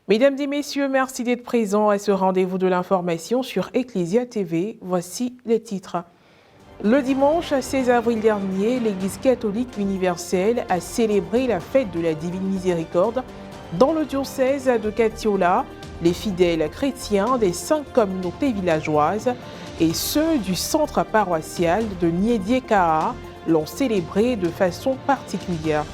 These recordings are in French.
Mesdames et messieurs, merci d'être présents à ce rendez-vous de l'information sur Ecclesia TV. Voici les titres. Le dimanche 16 avril dernier, l'Église catholique universelle a célébré la fête de la Divine Miséricorde dans le diocèse de Katiola. Les fidèles chrétiens des 5 communautés villageoises et ceux du centre paroissial de Niediekaha l'ont célébré de façon particulière.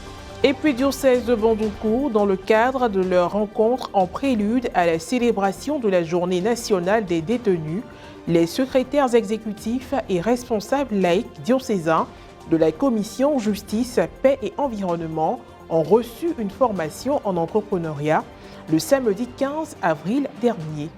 Et puis diocèse de Bandunkou, dans le cadre de leur rencontre en prélude à la célébration de la Journée nationale des détenus, les secrétaires exécutifs et responsables laïcs diocésains de la commission Justice, Paix et Environnement ont reçu une formation en entrepreneuriat le samedi 15 avril dernier.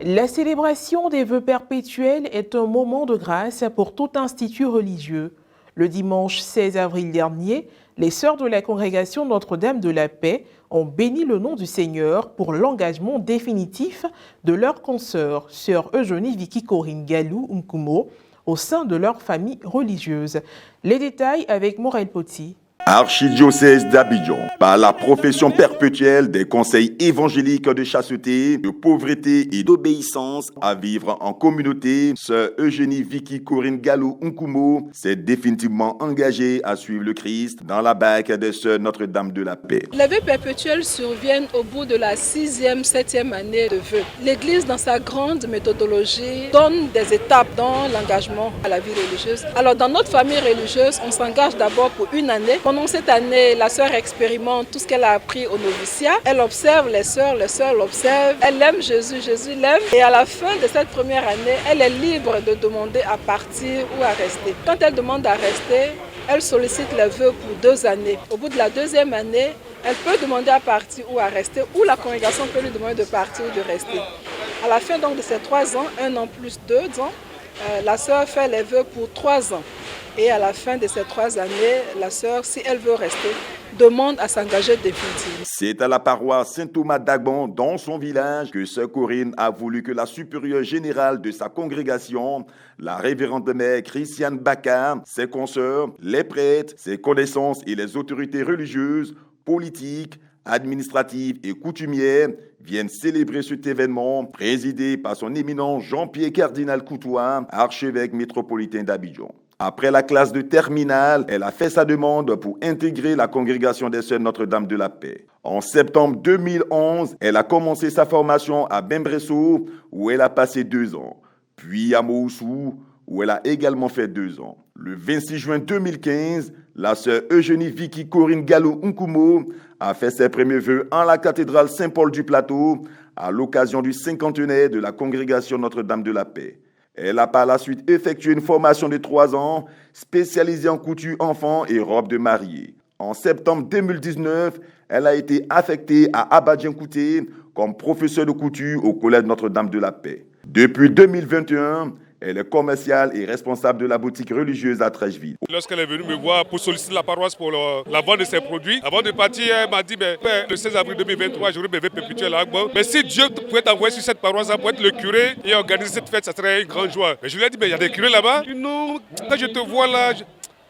La célébration des vœux perpétuels est un moment de grâce pour tout institut religieux. Le dimanche 16 avril dernier, les sœurs de la congrégation Notre-Dame de la Paix ont béni le nom du Seigneur pour l'engagement définitif de leur consoeur, sœur Eugénie Vicky Corinne Galou Nkumo, au sein de leur famille religieuse. Les détails avec Morel Poti. Archidiocèse d'Abidjan, par la profession perpétuelle des conseils évangéliques de chasteté, de pauvreté et d'obéissance à vivre en communauté, sœur Eugénie Vicky Corinne Galou Nkumo s'est définitivement engagée à suivre le Christ dans la barque des sœurs Notre-Dame de la Paix. Les vœux perpétuels surviennent au bout de la 6e, 7e année de vœux. L'Église, dans sa grande méthodologie, donne des étapes dans l'engagement à la vie religieuse. Alors, dans notre famille religieuse, on s'engage d'abord pour une année. Pendant cette année, la sœur expérimente tout ce qu'elle a appris au noviciat. Elle observe les sœurs l'observent. Elle aime Jésus, Jésus l'aime. Et à la fin de cette première année, elle est libre de demander à partir ou à rester. Quand elle demande à rester, elle sollicite les vœux pour 2 années. Au bout de la 2e année, elle peut demander à partir ou à rester, ou la congrégation peut lui demander de partir ou de rester. À la fin donc de ces 3 ans, 1 an plus 2 ans, la sœur fait les vœux pour 3 ans. Et à la fin de ces 3 années, la sœur, si elle veut rester, demande à s'engager définitivement. C'est à la paroisse Saint-Thomas d'Agbon, dans son village, que sœur Corinne a voulu que la supérieure générale de sa congrégation, la révérende mère Christiane Bakar, ses consoeurs, les prêtres, ses connaissances et les autorités religieuses, politiques, administratives et coutumières viennent célébrer cet événement présidé par son éminent Jean-Pierre Cardinal Coutois, archevêque métropolitain d'Abidjan. Après la classe de terminale, elle a fait sa demande pour intégrer la congrégation des sœurs Notre-Dame de la Paix. En septembre 2011, elle a commencé sa formation à Bembresso, où elle a passé 2 ans, puis à Moussou, où elle a également fait 2 ans. Le 26 juin 2015, la sœur Eugénie Vicky Corinne Galou Nkumo a fait ses premiers vœux en la cathédrale Saint-Paul du Plateau à l'occasion du 50e de la congrégation Notre-Dame de la Paix. Elle a par la suite effectué une formation de 3 ans spécialisée en couture enfants et robes de mariée. En septembre 2019, elle a été affectée à Abadjan-Kouté comme professeure de couture au Collège Notre-Dame de la Paix. Depuis 2021, elle est commerciale et responsable de la boutique religieuse à Trècheville. Lorsqu'elle est venue me voir pour solliciter la paroisse pour la vente de ses produits, avant de partir, elle m'a dit le 16 avril 2023, j'aurai mes vœux perpétuels à Agbo. Mais si Dieu pouvait t'envoyer sur cette paroisse pour être le curé et organiser cette fête, ça serait une grande joie. Mais je lui ai dit, il y a des curés là-bas. Non, quand je te vois là,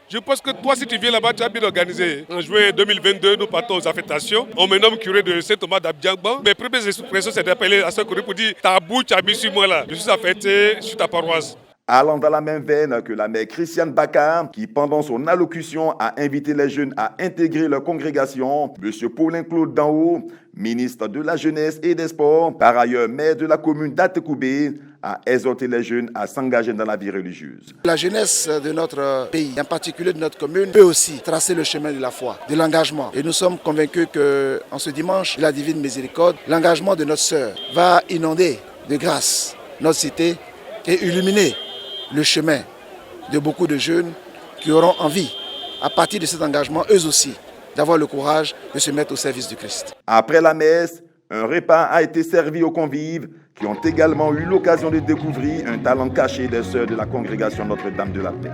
je pense que toi, si tu viens là-bas, tu as bien organisé. En juin 2022, nous partons aux affectations. On me nomme curé de Saint-Thomas d'Abidjan. Mes premières expressions, c'est d'appeler à Sœur Corinne pour dire ta bouche a mis sur moi là. Je suis affecté sur ta paroisse. Allant dans la même veine que la mère Christiane Bakar, qui pendant son allocution a invité les jeunes à intégrer leur congrégation, M. Paulin-Claude Danhaut, ministre de la Jeunesse et des Sports, par ailleurs maire de la commune d'Atekoubé, a exhorté les jeunes à s'engager dans la vie religieuse. La jeunesse de notre pays, en particulier de notre commune, peut aussi tracer le chemin de la foi, de l'engagement. Et nous sommes convaincus qu'en ce dimanche de la Divine Miséricorde, l'engagement de notre sœur va inonder de grâce notre cité et illuminer le chemin de beaucoup de jeunes qui auront envie, à partir de cet engagement, eux aussi, d'avoir le courage de se mettre au service du Christ. Après la messe, un repas a été servi aux convives qui ont également eu l'occasion de découvrir un talent caché des sœurs de la congrégation Notre-Dame de la Paix.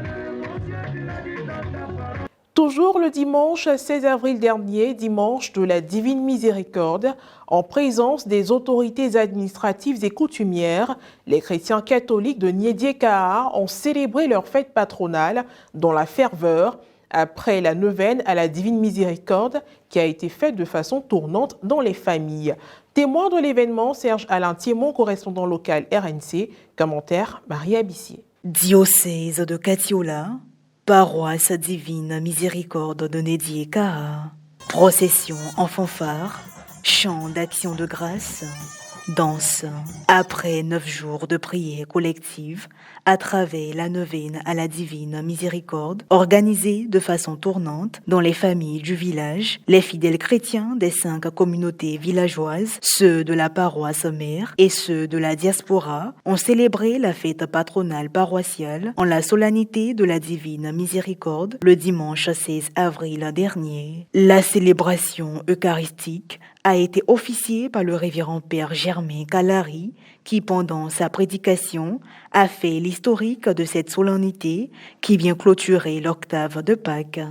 Toujours le dimanche 16 avril dernier, dimanche de la Divine Miséricorde, en présence des autorités administratives et coutumières, les chrétiens catholiques de Niediekaha ont célébré leur fête patronale dans la ferveur après la neuvaine à la Divine Miséricorde qui a été faite de façon tournante dans les familles. Témoin de l'événement, Serge Alain Thiémon, correspondant local RNC, commentaire Maria Bissier. Diocèse de Katiola, paroisse Divine Miséricorde de Nédié-Kaha, procession en fanfare, chant d'action de grâce, danse. Après 9 jours de prière collective, à travers la neuvaine à la Divine Miséricorde, organisée de façon tournante dans les familles du village, les fidèles chrétiens des 5 communautés villageoises, ceux de la paroisse mère et ceux de la diaspora, ont célébré la fête patronale paroissiale en la solennité de la Divine Miséricorde le dimanche 16 avril dernier. La célébration eucharistique a été officiée par le révérend père Germain Calari, qui, pendant sa prédication, a fait l'historique de cette solennité qui vient clôturer l'octave de Pâques.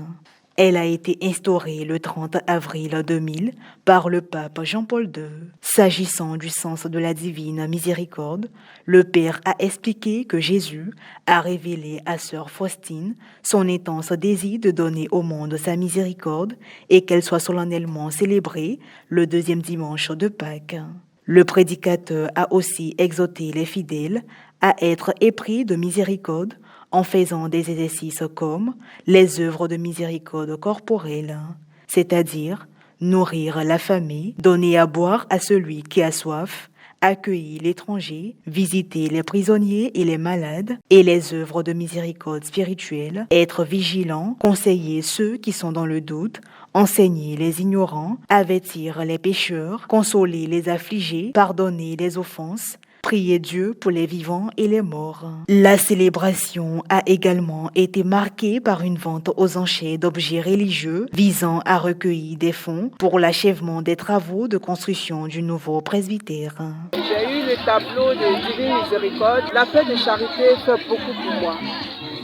Elle a été instaurée le 30 avril 2000 par le pape Jean-Paul II. S'agissant du sens de la divine miséricorde, le Père a expliqué que Jésus a révélé à sœur Faustine son intense désir de donner au monde sa miséricorde et qu'elle soit solennellement célébrée le 2e dimanche de Pâques. Le prédicateur a aussi exhorté les fidèles à être épris de miséricorde en faisant des exercices comme les œuvres de miséricorde corporelle, c'est-à-dire nourrir l'affamé, donner à boire à celui qui a soif, accueillir l'étranger, visiter les prisonniers et les malades, et les œuvres de miséricorde spirituelle, être vigilant, conseiller ceux qui sont dans le doute, enseigner les ignorants, avertir les pécheurs, consoler les affligés, pardonner les offenses, prier Dieu pour les vivants et les morts. La célébration a également été marquée par une vente aux enchères d'objets religieux visant à recueillir des fonds pour l'achèvement des travaux de construction du nouveau presbytère. J'ai eu le tableau de Divine Miséricorde. La fête de charité fait beaucoup pour moi.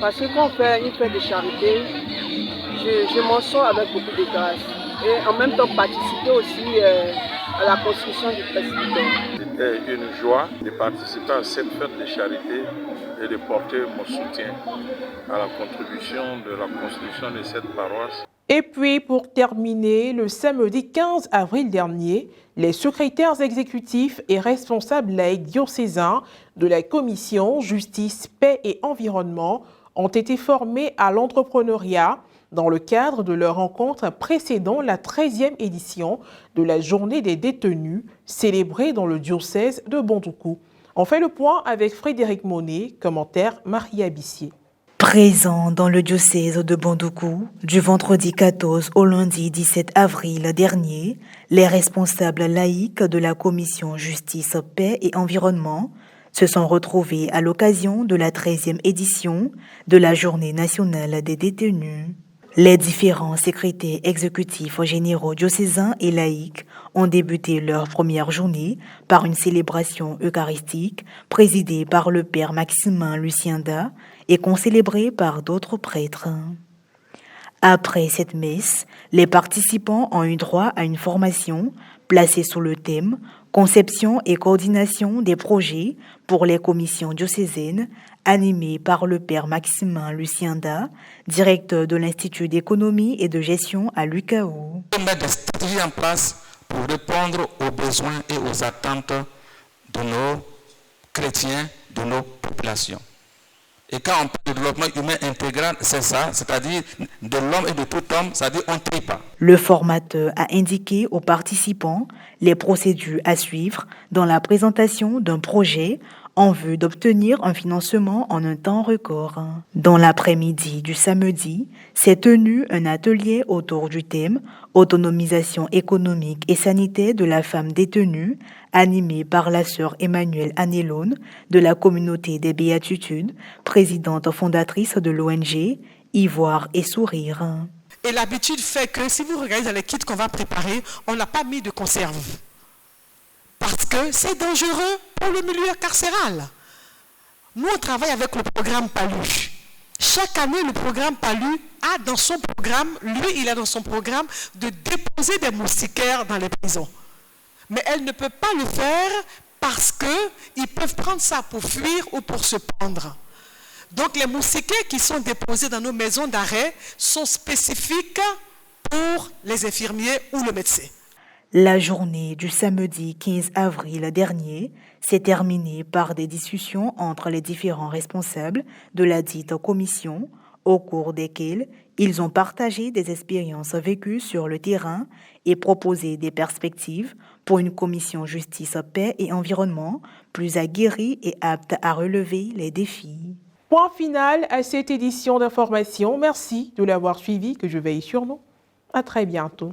Parce que quand on fait une fête de charité, je m'en sors avec beaucoup de grâce. Et en même temps participer aussi à la construction du presbytère. C'était une joie de participer à cette fête de charité et de porter mon soutien à la contribution de la construction de cette paroisse. Et puis, pour terminer, le samedi 15 avril dernier, les secrétaires exécutifs et responsables laïcs diocésains de la commission Justice, Paix et Environnement ont été formés à l'entrepreneuriat dans le cadre de leur rencontre précédant la 13e édition de la Journée des détenus, célébrée dans le diocèse de Bondoukou. On fait le point avec Frédéric Monet, commentaire Maria Bissier. Présent dans le diocèse de Bondoukou, du vendredi 14 au lundi 17 avril dernier, les responsables laïcs de la commission Justice, Paix et Environnement se sont retrouvés à l'occasion de la 13e édition de la Journée nationale des détenus. Les différents secrétaires exécutifs généraux diocésains et laïcs ont débuté leur première journée par une célébration eucharistique présidée par le père Maximin Lucienda et concélébrée par d'autres prêtres. Après cette messe, les participants ont eu droit à une formation placée sous le thème « Conception et coordination des projets pour les commissions diocésaines » animée par le père Maximin Lucienda, directeur de l'Institut d'économie et de gestion à l'UCAO. On met des stratégies en place pour répondre aux besoins et aux attentes de nos chrétiens, de nos populations. Et quand on parle de développement humain intégral, c'est ça, c'est-à-dire de l'homme et de tout homme, c'est-à-dire on ne trie pas. Le formateur a indiqué aux participants les procédures à suivre dans la présentation d'un projet en vue d'obtenir un financement en un temps record. Dans l'après-midi du samedi, s'est tenu un atelier autour du thème « Autonomisation économique et sanitaire de la femme détenue » animé par la sœur Emmanuelle Annelone de la communauté des Béatitudes, présidente fondatrice de l'ONG Ivoire et Sourire. Et l'habitude fait que si vous regardez dans les kits qu'on va préparer, on n'a pas mis de conserve. Parce que c'est dangereux pour le milieu carcéral. Nous, on travaille avec le programme PALU. Chaque année, le programme PALU a dans son programme, il a dans son programme de déposer des moustiquaires dans les prisons. Mais elle ne peut pas le faire parce qu'ils peuvent prendre ça pour fuir ou pour se pendre. Donc les moustiquaires qui sont déposés dans nos maisons d'arrêt sont spécifiques pour les infirmiers ou le médecin. La journée du samedi 15 avril dernier s'est terminée par des discussions entre les différents responsables de la dite commission, au cours desquelles ils ont partagé des expériences vécues sur le terrain et proposé des perspectives pour une commission justice, paix et environnement plus aguerrie et apte à relever les défis. Point final à cette édition d'information. Merci de l'avoir suivi, que je veille sur nous. À très bientôt.